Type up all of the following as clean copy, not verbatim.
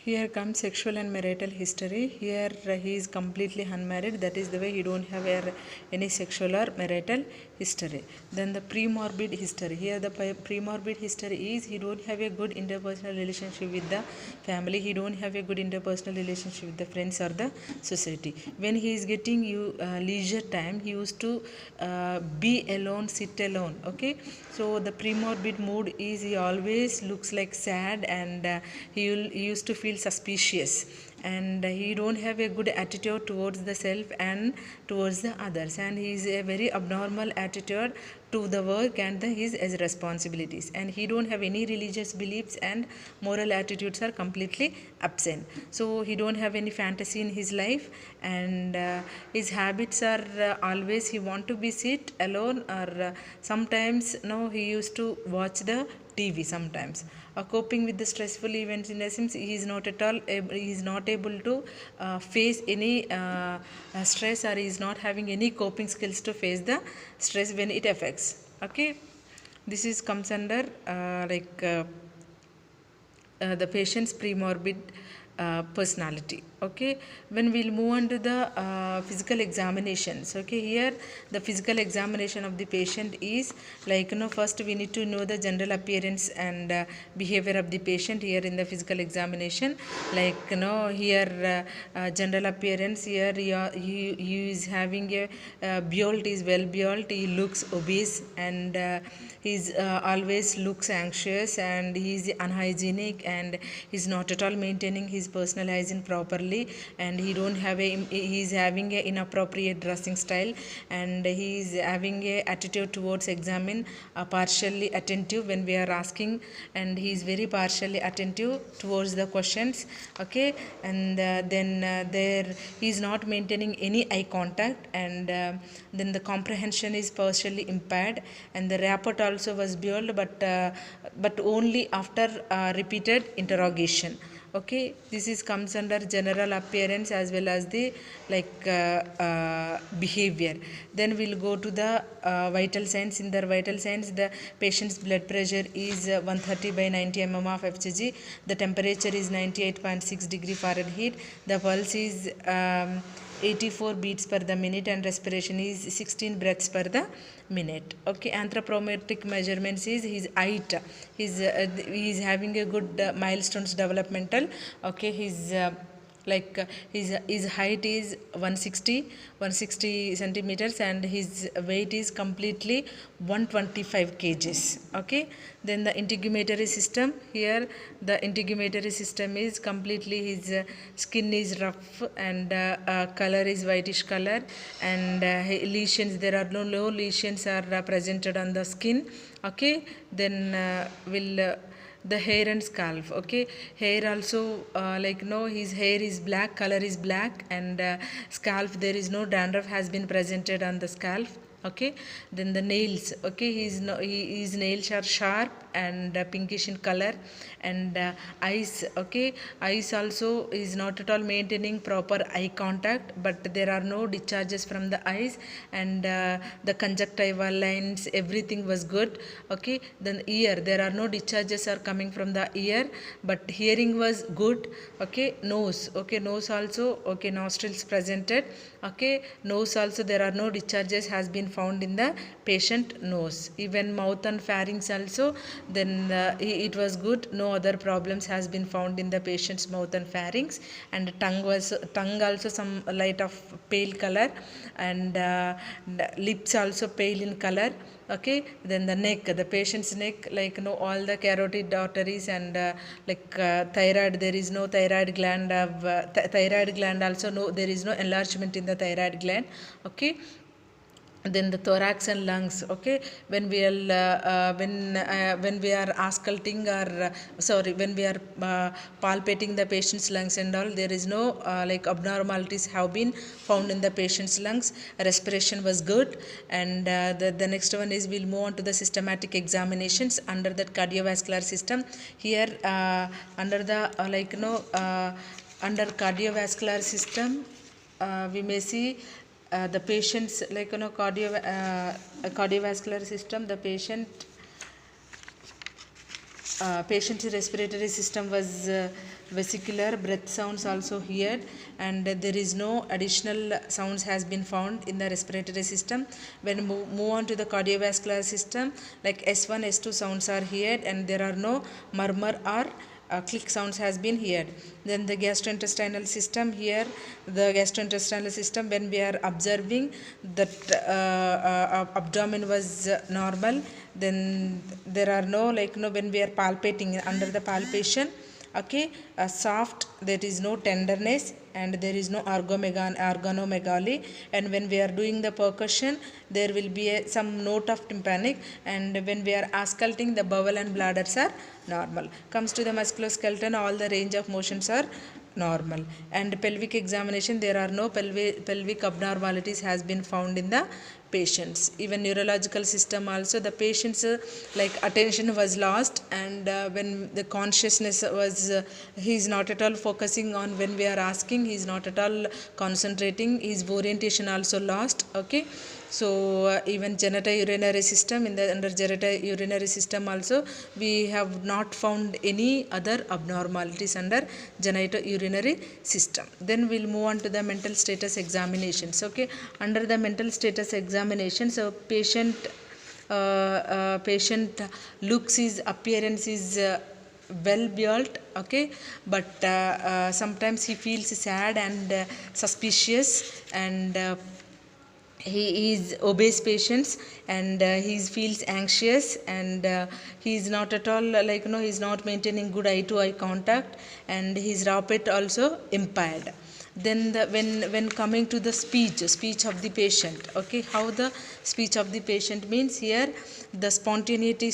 Here comes sexual and marital history. Here he is completely unmarried. That is the way he don't have any sexual or marital history. Then the premorbid history. Here the premorbid history is he don't have a good interpersonal relationship with the family. He don't have a good interpersonal relationship with the friends or the society. When he is getting leisure time, he used to be alone, sit alone. Okay, so the premorbid mood is he always looks like sad, and he used to feel suspicious, and he don't have a good attitude towards the self and towards the others, and he is a very abnormal attitude to the work and his responsibilities, and he don't have any religious beliefs, and moral attitudes are completely absent. So he don't have any fantasy in his life, and his habits are always he want to be sit alone, or sometimes no, he used to watch the TV sometimes. Coping with the stressful events, in essence, he is not at all he is not able to face any stress, or he is not having any coping skills to face the stress when it affects. Okay, this is comes under the patient's premorbid personality. Okay, when we'll move on to the physical examinations. Okay, here the physical examination of the patient is first we need to know the general appearance and behavior of the patient here in the physical examination. Here general appearance, here he is having a build, is well built, he looks obese, and he's always looks anxious, and he's unhygienic, and he's not at all maintaining his personal hygiene properly, and he's having a inappropriate dressing style, and he's having a attitude towards examine partially attentive when we are asking, and he's very partially attentive towards the questions. Okay, and there he's not maintaining any eye contact, and then the comprehension is partially impaired, and the rapport also was built, but only after repeated interrogation. Okay, this is comes under general appearance as well as the behavior. Then we'll go to the vital signs. In the vital signs, the patient's blood pressure is 130 by 90 mm of FCG. The temperature is 98.6 degree Fahrenheit. The pulse is 84 beats per the minute, and respiration is 16 breaths per the minute. Okay, anthropometric measurements is his height. He's having a good milestones developmental. Okay, his height is 160 centimeters, and his weight is completely 125 kgs. Okay, then the integumentary system. Here the integumentary system is completely his skin is rough, and color is whitish color, and lesions, there are no lesions are presented on the skin. Okay, then the hair and scalp. Okay, hair also his hair is black, color is black, and scalp, there is no dandruff has been presented on the scalp. Okay, then the nails. Okay, his nails are sharp and pinkish in color, and eyes. Okay, eyes also is not at all maintaining proper eye contact, but there are no discharges from the eyes, and the conjunctival lines, everything was good. Okay, then ear, there are no discharges are coming from the ear, but hearing was good. Okay, nose. Okay, nose also, okay, nostrils presented. Okay, nose also, there are no discharges has been found in the patient nose. Even mouth and pharynx also, then it was good, no other problems has been found in the patient's mouth and pharynx. And tongue also some light of pale color, and lips also pale in color. Okay, then the neck, the patient's neck, all the carotid arteries, and thyroid, there is no thyroid gland of thyroid gland also, no, there is no enlargement in the thyroid gland. Okay, then the thorax and lungs. Okay, when we are when we are ausculting, or when we are palpating the patient's lungs and all, there is no abnormalities have been found in the patient's lungs. Respiration was good, and the next one is we'll move on to the systematic examinations under that cardiovascular system. Here under the under cardiovascular system, we may see the patient's cardiovascular system. The patient patient's respiratory system was vesicular, breath sounds also heard, and there is no additional sounds has been found in the respiratory system. When move on to the cardiovascular system, like S1 S2 sounds are heard, and there are no murmur or click sounds has been heard. Then the gastrointestinal system, here the gastrointestinal system, when we are observing that abdomen was normal, then there are no, like, no, when we are palpating, under the palpation, okay, soft, there is no tenderness and there is no organomegaly, and when we are doing the percussion, there will be some note of tympanic, and when we are ausculting, the bowel and bladders are normal. Comes to the musculoskeleton, all the range of motions are normal. And pelvic examination, there are no pelvic abnormalities has been found in the patients. Even neurological system also, the patients like attention was lost, and when the consciousness was he is not at all focusing on when we are asking, he is not at all concentrating, his orientation also lost. Okay, so even genitourinary system, in the under genitourinary system also, we have not found any other abnormalities under genitourinary system. Then we'll move on to the mental status examinations. Okay, under the mental status examination, so patient looks, his appearance is well built, okay, but sometimes he feels sad and suspicious, and he is obese patients, and he feels anxious, and he is not at all, like, he is not maintaining good eye to eye contact, and his rapid also impaired. Then when coming to the speech of the patient, okay, how the speech of the patient means, here the spontaneity,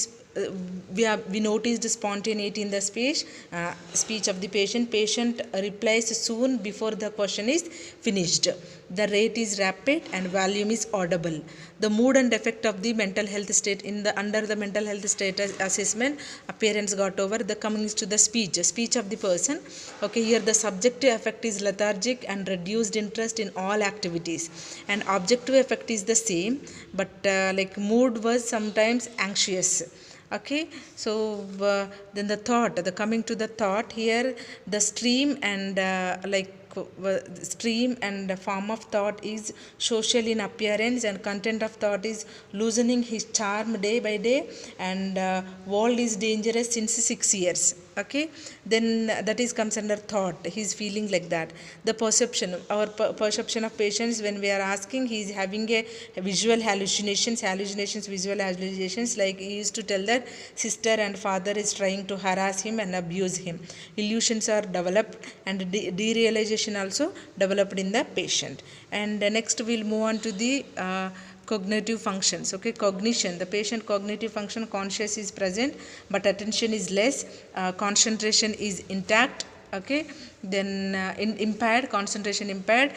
we noticed spontaneity in the speech of the patient replies soon before the question is finished, the rate is rapid and volume is audible. The mood and effect of the mental health state, in the under the mental health state assessment, appearance got over. The coming to the speech of the person, okay, here the subjective effect is lethargic and reduced interest in all activities, and objective effect is the same, but like mood was sometimes anxious. Okay, so then the thought, the coming to the thought, here the stream and stream and form of thought is social in appearance, and content of thought is loosening his charm day by day, and world is dangerous since 6 years. Okay, then that is comes under thought, he is feeling like that. The perception, our perception of patients, when we are asking, he is having a visual hallucinations, visual hallucinations, like he used to tell that sister and father is trying to harass him and abuse him. Illusions are developed, and derealization also developed in the patient. And next we'll move on to the cognitive functions. Okay, cognition, the patient cognitive function, conscious is present but attention is less, concentration is intact. Okay, then impaired, concentration impaired,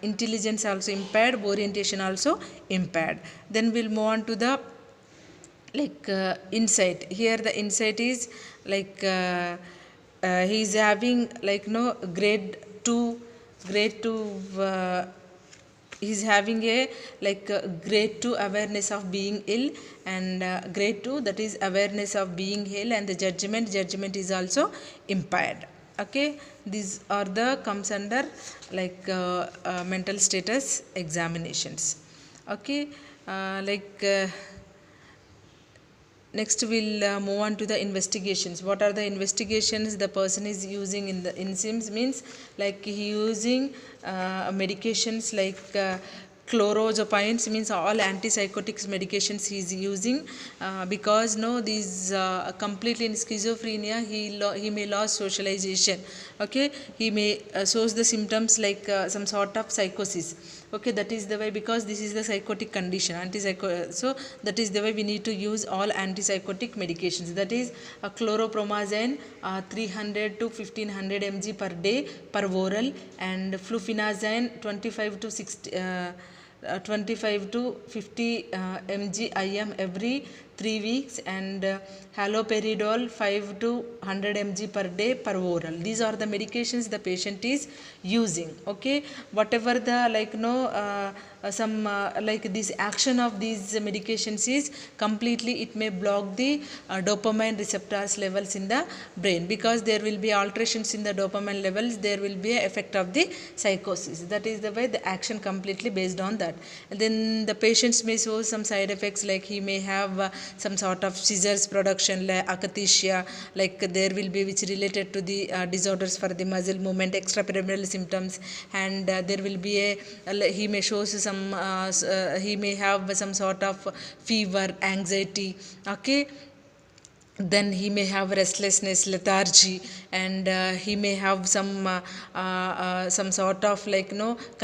intelligence also impaired, orientation also impaired. Then we'll move on to the insight. Here the insight is like he is having grade 2 is having a grade 2 awareness of being ill, and grade 2, that is awareness of being ill, and the judgment is also impaired. Okay, these are the comes under mental status examinations. Okay, next we'll move on to the investigations. What are the investigations the person is using in the SIMS means, like he using medications like chlorozepines, means all antipsychotics medications he is using, because these completely in schizophrenia he may lose socialization. Okay, he may shows the symptoms like some sort of psychosis. Okay, that is the way, because this is the psychotic condition, so that is the way we need to use all antipsychotic medications, that is chloropromazine 300 to 1500 mg per day per oral, and fluphenazine 25 to 50 mg IM every 3 weeks, and haloperidol 5 to 100 mg per day per oral. These are the medications the patient is using. Okay, whatever the some like this action of these medications is completely, it may block the dopamine receptors levels in the brain, because there will be alterations in the dopamine levels, there will be an effect of the psychosis. That is the way the action completely based on that. And then the patients may show some side effects, like he may have some sort of seizures production, like akathisia, like there will be, which related to the disorders for the muscle movement, extrapyramidal symptoms, and there will be a he may show some he may have some sort of fever, anxiety. Okay, then he may have restlessness, lethargy, and he may have some sort of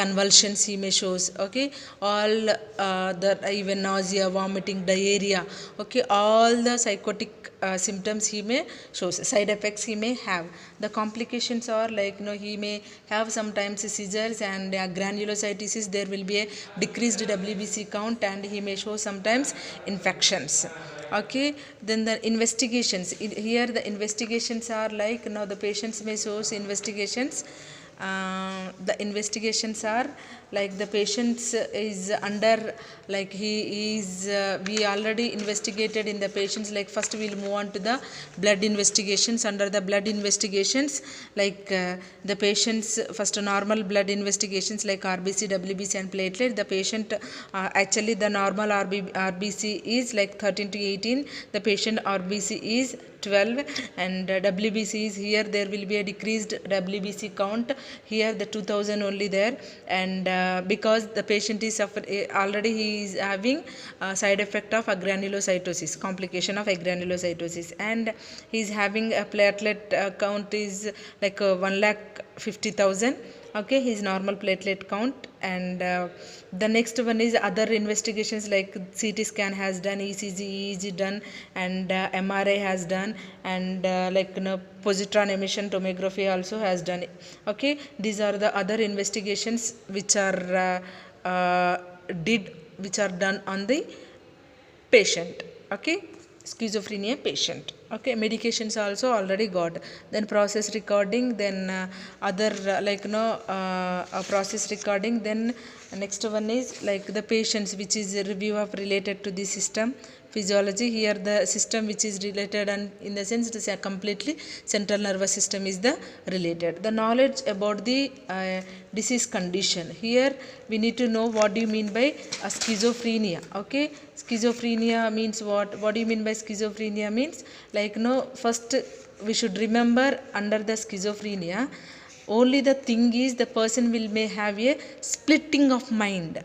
convulsions he may shows. Okay, all the even nausea, vomiting, diarrhea. Okay, all the psychotic symptoms he may shows, side effects he may have. The complications are he may have sometimes seizures and granulocytosis, there will be a decreased WBC count, and he may show sometimes infections. Okay, then the investigations, here the investigations are now the patients may source investigations. The investigations are like the patients is under, like he is we already investigated in the patients. Like first we will move on to the blood investigations. Under the blood investigations, the patients first normal blood investigations like RBC, WBC and platelet. The patient actually the normal RBC is like 13 to 18, the patient RBC is 12, and WBC is, here there will be a decreased WBC count, here the 2000 only there, and because the patient is already he is having side effect of agranulocytosis, complication of agranulocytosis, and he is having a platelet count is like 1,50,000. Okay, his normal platelet count. And the next one is other investigations, like CT scan has done, ECG done, and MRI has done, and positron emission tomography also has done. Okay, these are the other investigations which are which are done on the patient. Okay, schizophrenia patient. Okay, medications also already got, then process recording, then other process recording. Then next one is like the patients, which is a review of related to the system physiology. Here the system which is related, and in the sense it is a completely central nervous system is the related. The knowledge about the disease condition, here we need to know what do you mean by a schizophrenia. Okay, schizophrenia means what do you mean by schizophrenia means, first we should remember under the schizophrenia, only the thing is the person may have a splitting of mind.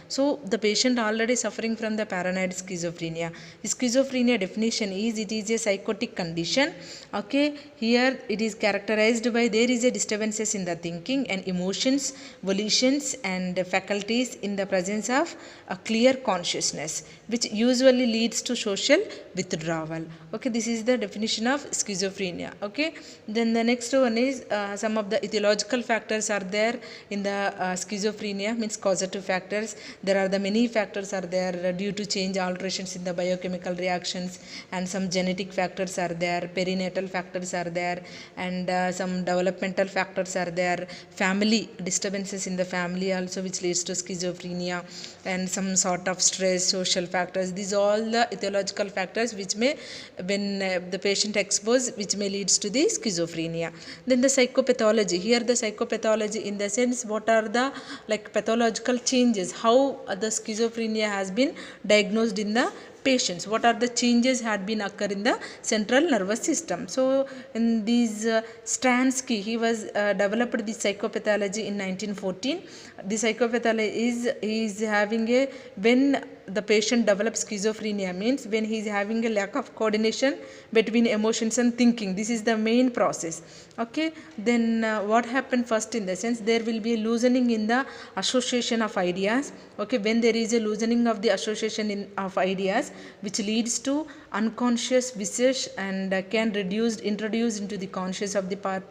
So the patient already suffering from the paranoid schizophrenia. Schizophrenia definition is, it is a psychotic condition. Okay, here it is characterized by there is a disturbances in the thinking and emotions, volitions and faculties in the presence of a clear consciousness, which usually leads to social withdrawal. Okay, this is the definition of schizophrenia. Okay, then the next one is some of the etiological factors are there in the schizophrenia, means causative factors. There are the many factors are there due to change, alterations in the biochemical reactions, and some genetic factors are there, perinatal factors are there, and some developmental factors are there, family disturbances in the family also which leads to schizophrenia, and some sort of stress, social factors. These are all the etiological factors which may, when the patient exposed, which may leads to the schizophrenia. Then the psychopathology, here the psychopathology in the sense what are the pathological changes, how the schizophrenia has been diagnosed in the patients, what are the changes had been occur in the central nervous system. So in these Stransky, he was developed the psychopathology in 1914. The psychopathology is having a, when the patient develops schizophrenia means when he is having a lack of coordination between emotions and thinking. This is the main process. Okay, then what happened first in the sense, there will be a loosening in the association of ideas. Okay, when there is a loosening of the association of ideas, which leads to unconscious wishes and can introduce into the conscious of the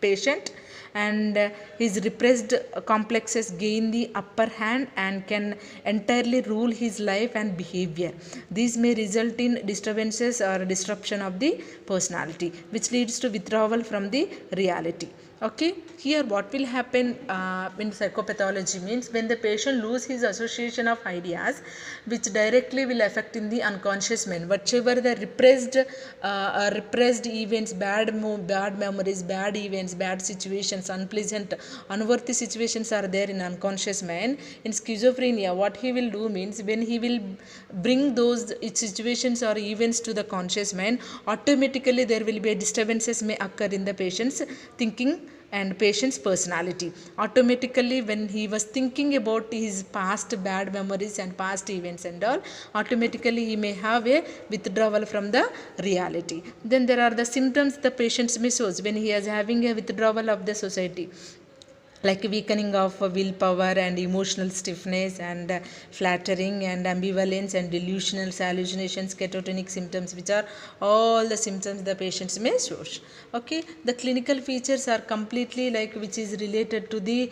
patient, and his repressed complexes gain the upper hand and can entirely rule his life and behavior. These may result in disturbances or disruption of the personality, which leads to withdrawal from the reality. Okay, here what will happen in psychopathology means when the patient lose his association of ideas, which directly will affect in the unconscious mind. Whatever the repressed events, bad memories, bad events, bad situations, unpleasant, unworthy situations are there in unconscious mind. In schizophrenia, what he will do means when he will bring those situations or events to the conscious mind, automatically there will be disturbances may occur in the patient's thinking and patient's personality. Automatically, when he was thinking about his past bad memories and past events and all, automatically he may have a withdrawal from the reality. Then there are the symptoms the patient may show when he is having a withdrawal of the society, like weakening of willpower and emotional stiffness and flattering and ambivalence and delusional hallucinations, catatonic symptoms, which are all the symptoms the patients may show. Okay, the clinical features are completely like which is related to the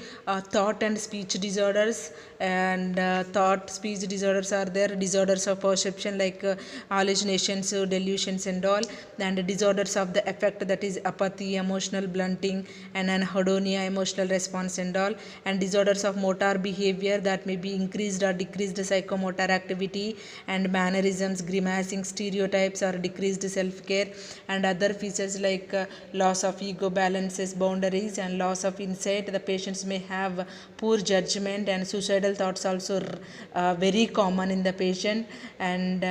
thought and speech disorders, and thought speech disorders are there, disorders of perception like hallucinations, delusions and all, and disorders of the affect, that is apathy, emotional blunting, and anhedonia, emotional response and all, and disorders of motor behavior, that may be increased or decreased psychomotor activity and mannerisms, grimacing, stereotypes or decreased self-care, and other features like loss of ego balances, boundaries, and loss of insight. The patients may have poor judgment, and suicidal thoughts also very common in the patient, and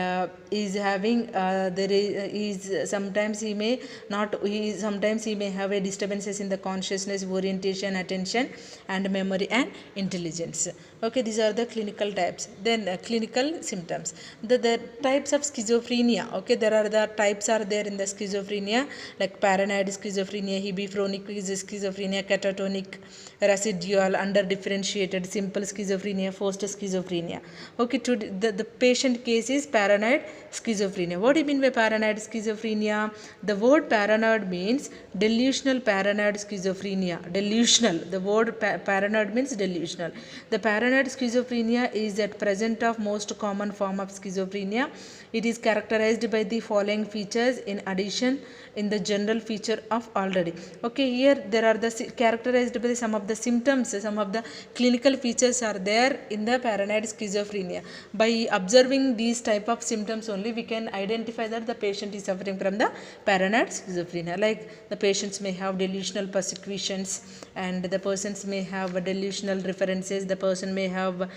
is having there is sometimes he may not sometimes he may have a disturbances in the consciousness, orientation, attention and memory and intelligence. Okay, these are the clinical types. Then clinical symptoms, the types of schizophrenia. Okay, there are the types are there in the schizophrenia, like paranoid schizophrenia, hebephronic schizophrenia, catatonic, residual, underdifferentiated, simple schizophrenia, forced schizophrenia. Okay, to the patient case is paranoid schizophrenia. What do you mean by paranoid schizophrenia? The word paranoid means delusional paranoid schizophrenia. Delusional, the word paranoid means delusional. The paranoid schizophrenia is at present of most common form of schizophrenia. It is characterized by the following features in addition in the general feature of already. Okay, here there are the characterized by some of the symptoms, some of the clinical features are there in the paranoid schizophrenia. By observing these type of symptoms only, we can identify that the patient is suffering from the paranoid schizophrenia. Like the patients may have delusional persecutions, and the persons may have delusional references, the person may have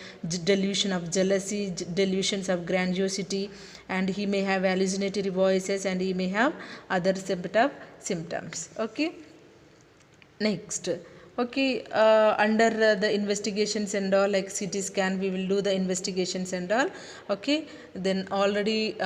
delusion of jealousy, delusions of grandiosity, and he may have hallucinatory voices, and he may have other set of symptoms. Okay, next. Okay, under the investigations and all, like CT scan, we will do the investigations and all. Okay, then already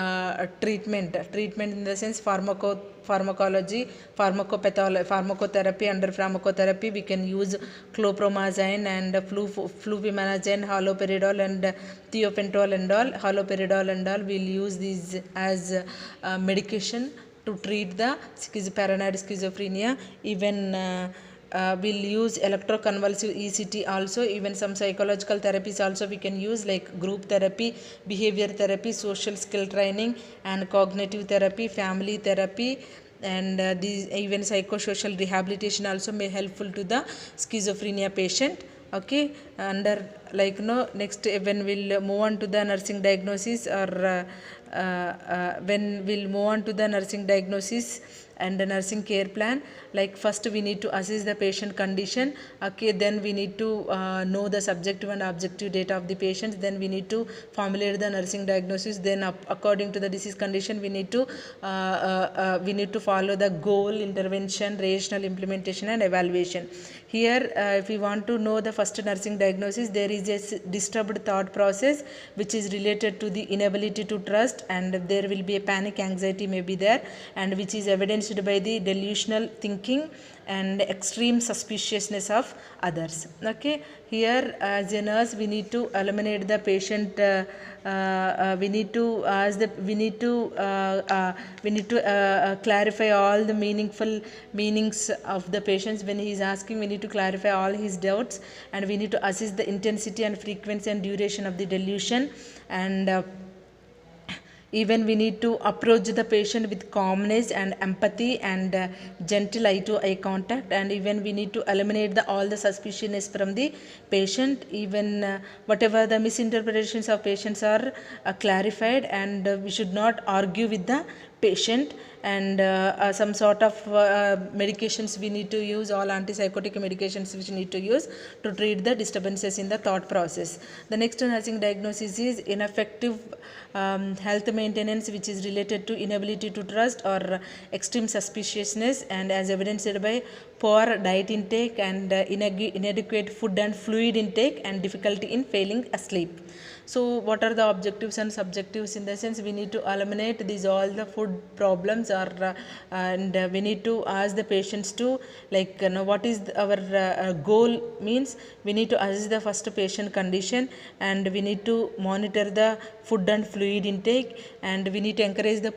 treatment in the sense pharmacology, pharmacotherapy. Under pharmacotherapy, we can use chlorpromazine and fluvimanazine, haloperidol and thiopentol and all. Haloperidol and all, we'll use these as medication to treat the paranoid schizophrenia. Even we'll use electroconvulsive ECT also. Even some psychological therapies also we can use, like group therapy, behavior therapy, social skill training, and cognitive therapy, family therapy, and these even psychosocial rehabilitation also may helpful to the schizophrenia patient. Okay, under like next when we'll move on to the nursing diagnosis, or when we'll move on to the nursing diagnosis and the nursing care plan, like first we need to assess the patient condition. Okay, then we need to know the subjective and objective data of the patient. Then we need to formulate the nursing diagnosis. Then according to the disease condition, we need to follow the goal, intervention, rational implementation and evaluation. Here if we want to know the first nursing diagnosis, there is a disturbed thought process which is related to the inability to trust, and there will be a panic anxiety may be there, and which is evidenced evidenced by the delusional thinking and extreme suspiciousness of others. Okay, here as a nurse we need to eliminate the patient, we need to ask the clarify all the meaningful meanings of the patients. When he is asking, we need to clarify all his doubts, and we need to assess the intensity and frequency and duration of the delusion, and even we need to approach the patient with calmness and empathy and gentle eye to eye contact, and even we need to eliminate all the suspiciousness from the patient. Even whatever the misinterpretations of patients are clarified, and we should not argue with the patient, and some sort of medications we need to use, all antipsychotic medications which need to use to treat the disturbances in the thought process. The next nursing diagnosis is ineffective health maintenance, which is related to inability to trust or extreme suspiciousness, and as evidenced by poor diet intake and inadequate food and fluid intake and difficulty in falling asleep. So what are the objectives and subjectives? In the sense, we need to eliminate these all the food problems, or and we need to ask the patients to, like, what is our goal. Means we need to assess the first patient condition, and we need to monitor the food and fluid intake, and we need to encourage the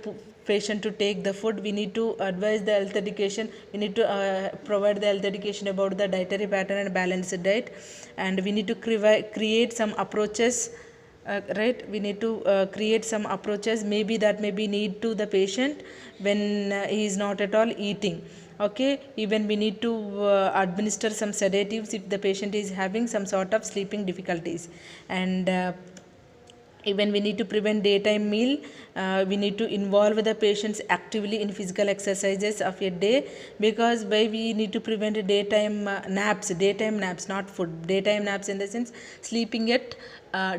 patient to take the food. We need to advise the health education, we need to provide the health education about the dietary pattern and balanced diet, and we need to create some approaches, right. We need to create some approaches, maybe that may be need to the patient when he is not at all eating. Okay, even we need to administer some sedatives if the patient is having some sort of sleeping difficulties, and even we need to prevent daytime meal. We need to involve the patients actively in physical exercises of a day, because by we need to prevent daytime naps, not food, daytime naps, in the sense sleeping at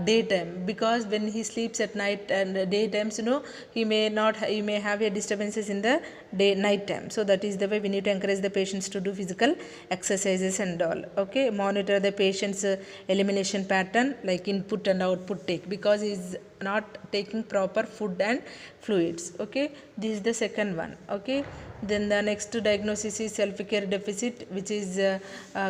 daytime, because when he sleeps at night and daytimes, he may have a disturbances in the night time. So that is the way we need to encourage the patients to do physical exercises and all. Okay, monitor the patient's elimination pattern, like input and output take, because he is not taking proper food and fluids. Okay, this is the second one. Okay, then the next diagnosis is self-care deficit, which is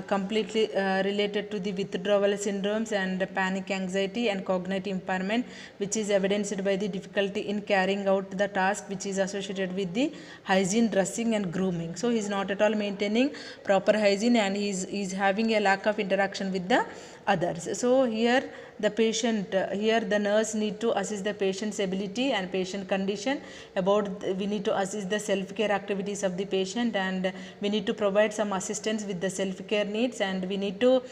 completely related to the withdrawal syndromes and panic anxiety and cognitive impairment, which is evidenced by the difficulty in carrying out the task which is associated with the hygiene, dressing and grooming. So he is not at all maintaining proper hygiene, and he is having a lack of interaction with the others. So here the patient, here the nurse need to assess the patient's ability and patient condition. We need to assess the self-care activities of the patient, and we need to provide some assistance with the self-care needs, and we need to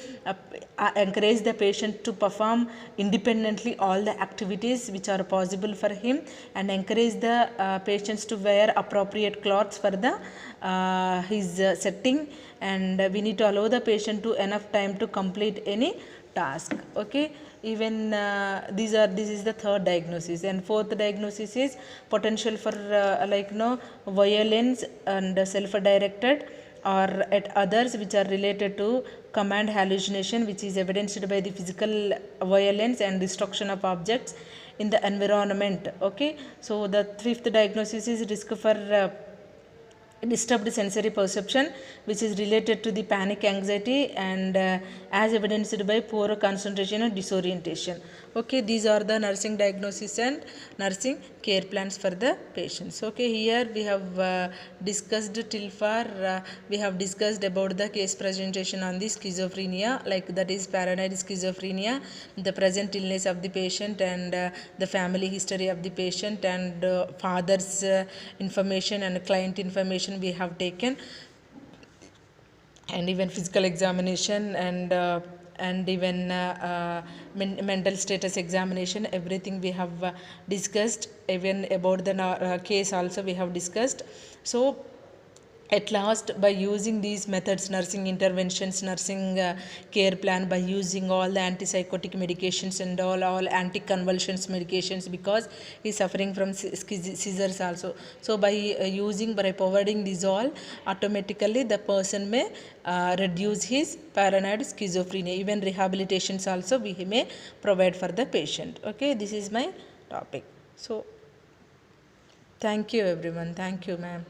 encourage the patient to perform independently all the activities which are possible for him, and encourage the patients to wear appropriate clothes for the his setting, and we need to allow the patient to enough time to complete any task. Okay, even this is the third diagnosis, and fourth diagnosis is potential for violence and self-directed or at others, which are related to command hallucination, which is evidenced by the physical violence and destruction of objects in the environment. Okay, so the fifth diagnosis is risk for disturbed sensory perception, which is related to the panic anxiety and as evidenced by poor concentration and disorientation. Okay, these are the nursing diagnosis and nursing care plans for the patients. Okay, here we have discussed till far, we have discussed about the case presentation on the schizophrenia, like that is paranoid schizophrenia, the present illness of the patient, and the family history of the patient, and father's information and client information we have taken, and even physical examination, and even mental status examination, everything we have discussed. Even about the case also we have discussed. So at last, by using these methods, nursing interventions, nursing care plan, by using all the antipsychotic medications and all anticonvulsions medications, because he is suffering from seizures also. So by providing these all, automatically the person may reduce his paranoid schizophrenia. Even rehabilitations also we may provide for the patient. Okay, this is my topic. So thank you everyone. Thank you, ma'am.